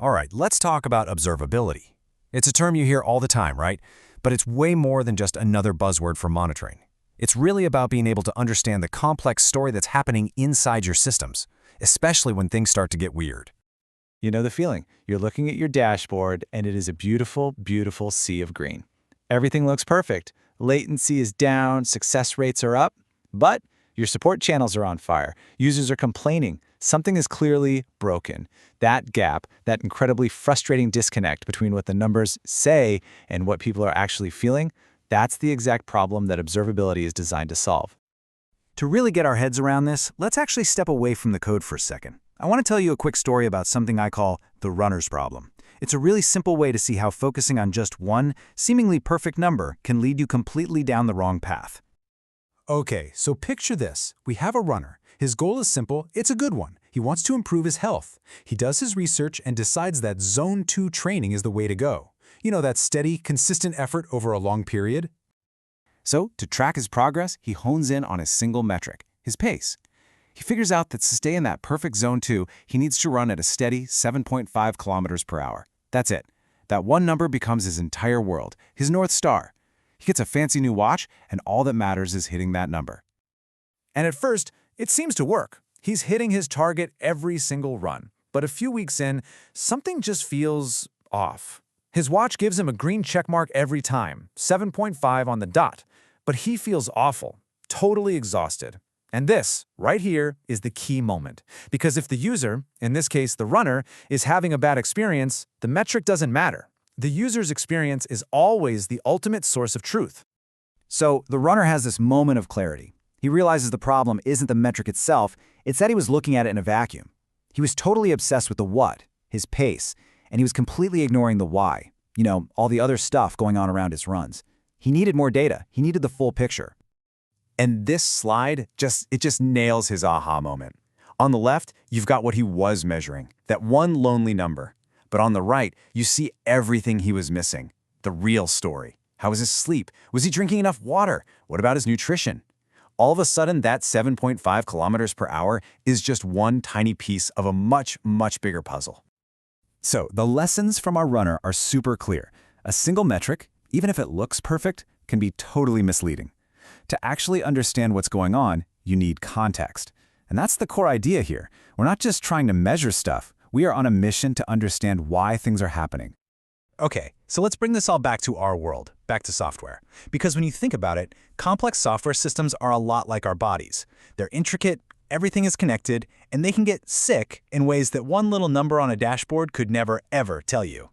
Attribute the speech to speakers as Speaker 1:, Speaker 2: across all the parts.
Speaker 1: All right, let's talk about observability. It's a term you hear all the time, right? But it's way more than just another buzzword for monitoring. It's really about being able to understand the complex story that's happening inside your systems, especially when things start to get weird.
Speaker 2: You know the feeling. You're looking at your dashboard, and it is a beautiful, beautiful sea of green. Everything looks perfect. Latency is down, success rates are up, but your support channels are on fire. Users are complaining. Something is clearly broken. That gap, that incredibly frustrating disconnect between what the numbers say and what people are actually feeling, that's the exact problem that observability is designed to solve.
Speaker 1: To really get our heads around this, let's actually step away from the code for a second. I want to tell you a quick story about something I call the runner's problem. It's a really simple way to see how focusing on just one, seemingly perfect number can lead you completely down the wrong path. Okay, so picture this. We have a runner. His goal is simple, it's a good one. He wants to improve his health. He does his research and decides that Zone 2 training is the way to go. You know, that steady, consistent effort over a long period? So, to track his progress, he hones in on a single metric, his pace. He figures out that to stay in that perfect Zone 2, he needs to run at a steady 7.5 kilometers per hour. That's it. That one number becomes his entire world, his North Star. He gets a fancy new watch, and all that matters is hitting that number. And at first, it seems to work. He's hitting his target every single run. But a few weeks in, something just feels off. His watch gives him a green checkmark every time, 7.5 on the dot. But he feels awful, totally exhausted. And this, right here, is the key moment. Because if the user, in this case the runner, is having a bad experience, the metric doesn't matter. The user's experience is always the ultimate source of truth. So the runner has this moment of clarity. He realizes the problem isn't the metric itself, it's that he was looking at it in a vacuum. He was totally obsessed with the what, his pace, and he was completely ignoring the why, all the other stuff going on around his runs. He needed more data. He needed the full picture. And this slide just nails his aha moment. On the left, you've got what he was measuring, that one lonely number. But on the right, you see everything he was missing, the real story. How was his sleep? Was he drinking enough water? What about his nutrition? All of a sudden, that 7.5 kilometers per hour is just one tiny piece of a much, much bigger puzzle. So the lessons from our runner are super clear. A single metric, even if it looks perfect, can be totally misleading. To actually understand what's going on, you need context. And that's the core idea here. We're not just trying to measure stuff. We are on a mission to understand why things are happening. Okay, so let's bring this all back to our world, back to software. Because when you think about it, complex software systems are a lot like our bodies. They're intricate, everything is connected, and they can get sick in ways that one little number on a dashboard could never, ever tell you.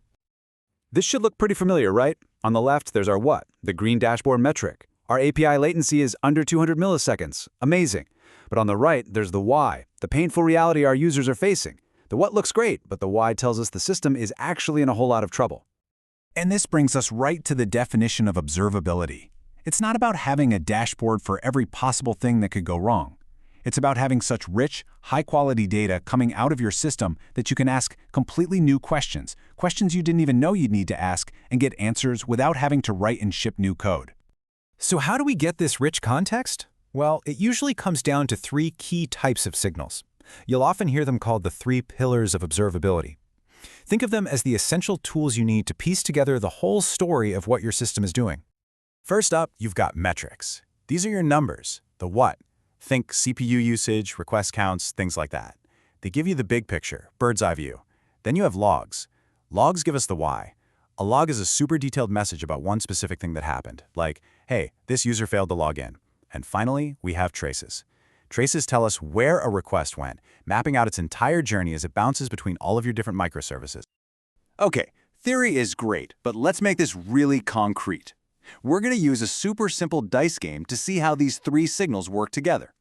Speaker 1: This should look pretty familiar, right? On the left, there's our what, the green dashboard metric. Our API latency is under 200 milliseconds. Amazing. But on the right, there's the why, the painful reality our users are facing. The what looks great, but the why tells us the system is actually in a whole lot of trouble. And this brings us right to the definition of observability. It's not about having a dashboard for every possible thing that could go wrong. It's about having such rich, high-quality data coming out of your system that you can ask completely new questions, questions you didn't even know you'd need to ask, and get answers without having to write and ship new code. So how do we get this rich context? Well, it usually comes down to three key types of signals. You'll often hear them called the 3 pillars of observability. Think of them as the essential tools you need to piece together the whole story of what your system is doing. First up, you've got metrics. These are your numbers, the what. Think CPU usage, request counts, things like that. They give you the big picture, bird's eye view. Then you have logs. Logs give us the why. A log is a super detailed message about one specific thing that happened, like, hey, this user failed to log in. And finally, we have traces. Traces tell us where a request went, mapping out its entire journey as it bounces between all of your different microservices. Okay, theory is great, but let's make this really concrete. We're going to use a super simple dice game to see how these 3 signals work together.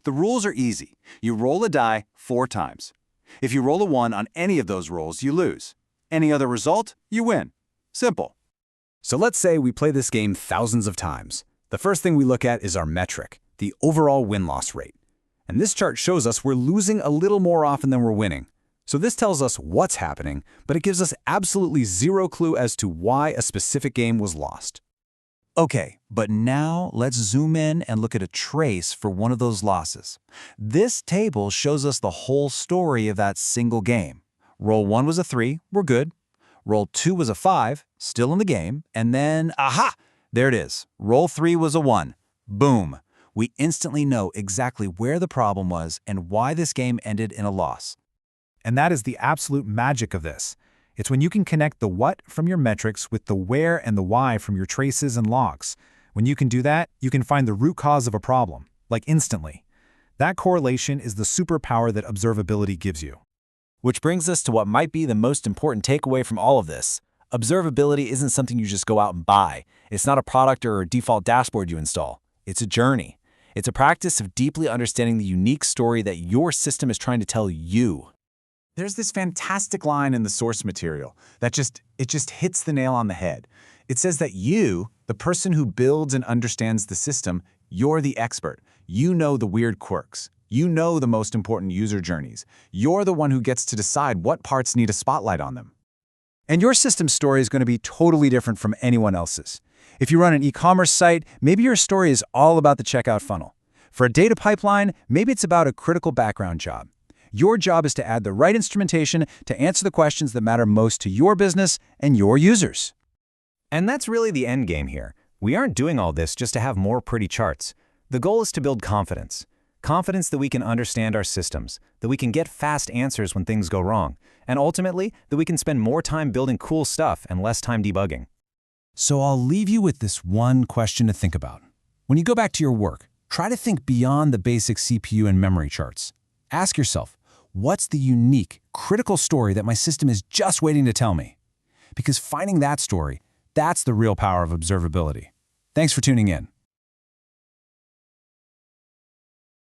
Speaker 1: The rules are easy. You roll a die 4 times. If you roll a 1 on any of those rolls, you lose. Any other result, you win. Simple. So let's say we play this game thousands of times. The first thing we look at is our metric, the overall win-loss rate. And this chart shows us we're losing a little more often than we're winning. So this tells us what's happening, but it gives us absolutely zero clue as to why a specific game was lost. Okay, but now let's zoom in and look at a trace for one of those losses. This table shows us the whole story of that single game. Roll 1 was a 3, we're good. Roll 2 was a 5, still in the game. And then, aha! There it is. Roll 3 was a 1. Boom. We instantly know exactly where the problem was and why this game ended in a loss. And that is the absolute magic of this. It's when you can connect the what from your metrics with the where and the why from your traces and logs. When you can do that, you can find the root cause of a problem, like instantly. That correlation is the superpower that observability gives you.
Speaker 2: Which brings us to what might be the most important takeaway from all of this. Observability isn't something you just go out and buy. It's not a product or a default dashboard you install. It's a journey. It's a practice of deeply understanding the unique story that your system is trying to tell you. There's this fantastic line in the source material that just hits the nail on the head. It says that you, the person who builds and understands the system, you're the expert. You know the weird quirks. You know the most important user journeys. You're the one who gets to decide what parts need a spotlight on them.
Speaker 1: And your system's story is going to be totally different from anyone else's. If you run an e-commerce site, maybe your story is all about the checkout funnel. For a data pipeline, maybe it's about a critical background job. Your job is to add the right instrumentation to answer the questions that matter most to your business and your users.
Speaker 2: And that's really the end game here. We aren't doing all this just to have more pretty charts. The goal is to build confidence. Confidence that we can understand our systems, that we can get fast answers when things go wrong, and ultimately, that we can spend more time building cool stuff and less time debugging.
Speaker 1: So I'll leave you with this one question to think about. When you go back to your work, try to think beyond the basic CPU and memory charts. Ask yourself, what's the unique, critical story that my system is just waiting to tell me? Because finding that story, that's the real power of observability. Thanks for tuning in.